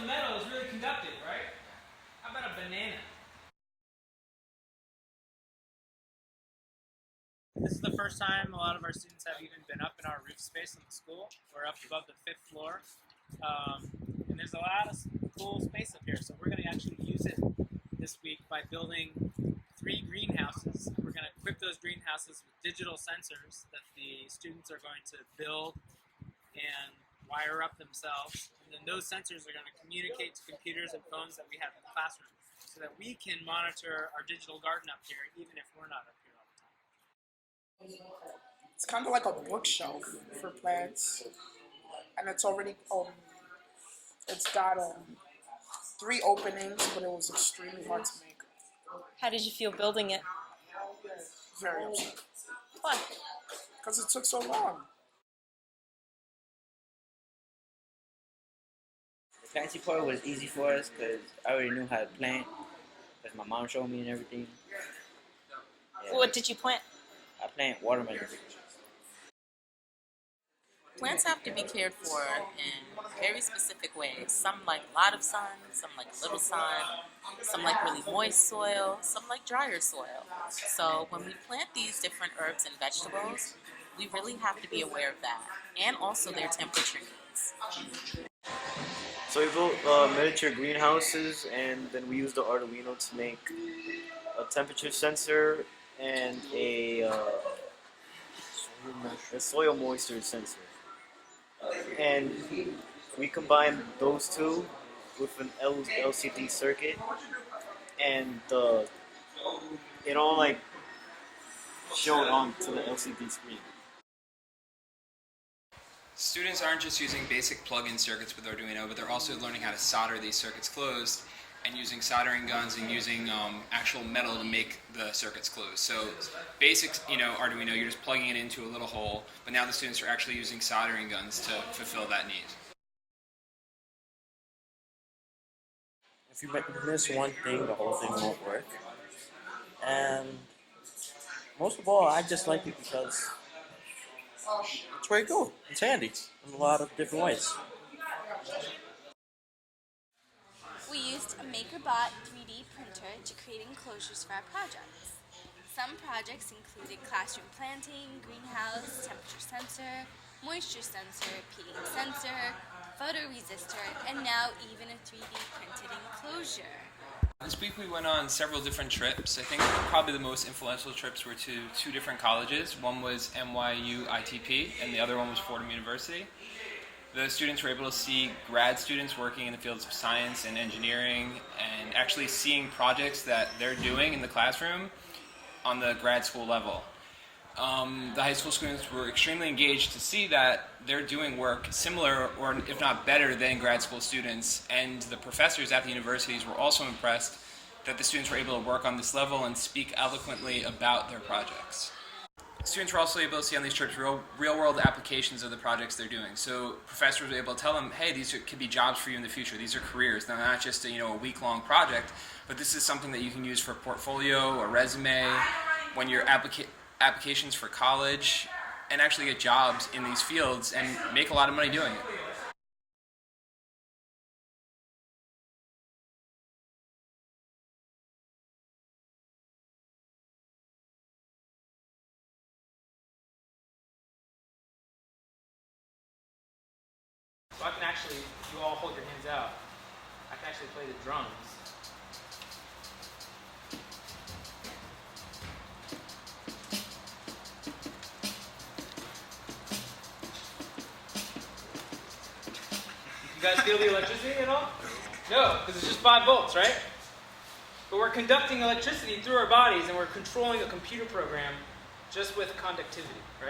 the metal is really conductive, right? How about a banana? This is the first time a lot of our students have even been up in our roof space in the school. We're up above the 5th floor. And there's a lot of cool space up here, so we're going to actually use it this week by building 3 greenhouses. We're going to equip those greenhouses with digital sensors that the students are going to build and wire up themselves. And then those sensors are going to communicate to computers and phones that we have in the classroom so that we can monitor our digital garden up here even if we're not up here all the time. It's kind of like a bookshelf for plants, and it's already it's got 3 openings, but it was extremely hard to make. How did you feel building it? Very upset Why? because it took so long. The planting part was easy for us because I already knew how to plant because my mom showed me and everything. Yeah. What did you plant? I plant watermelon. Plants have to be cared for in very specific ways. Some like a lot of sun, some like little sun, some like really moist soil, some like drier soil. So when we plant these different herbs and vegetables, we really have to be aware of that, and also their temperature needs. So we built miniature greenhouses, and then we used the Arduino to make a temperature sensor and a soil moisture sensor. And we combined those two with an LCD circuit, and it all like showed onto the LCD screen. Students aren't just using basic plug-in circuits with Arduino, but they're also learning how to solder these circuits closed and using soldering guns and using actual metal to make the circuits close. So basic, Arduino, you're just plugging it into a little hole, but now the students are actually using soldering guns to fulfill that need. If you miss one thing, the whole thing won't work. And most of all, I just like it because it's very cool. It's handy in a lot of different ways. We used a MakerBot 3D printer to create enclosures for our projects. Some projects included classroom planting, greenhouse, temperature sensor, moisture sensor, peeling sensor, photoresistor, and now even a 3D printed enclosure. This week we went on several different trips. I think probably the most influential trips were to 2 different colleges. One was NYU ITP and the other one was Fordham University. The students were able to see grad students working in the fields of science and engineering and actually seeing projects that they're doing in the classroom on the grad school level. The high school students were extremely engaged to see that they're doing work similar or if not better than grad school students, and the professors at the universities were also impressed that the students were able to work on this level and speak eloquently about their projects. Students were also able to see on these trips real-world applications of the projects they're doing. So professors were able to tell them, hey, these could be jobs for you in the future. These are careers. They're not just a week-long project, but this is something that you can use for a portfolio or resume, when you're applications for college, and actually get jobs in these fields and make a lot of money doing it. So I can actually, if you all hold your hands out, I can actually play the drums. You guys feel the electricity at all? No, because it's just 5 volts, right? But we're conducting electricity through our bodies and we're controlling a computer program just with conductivity, right?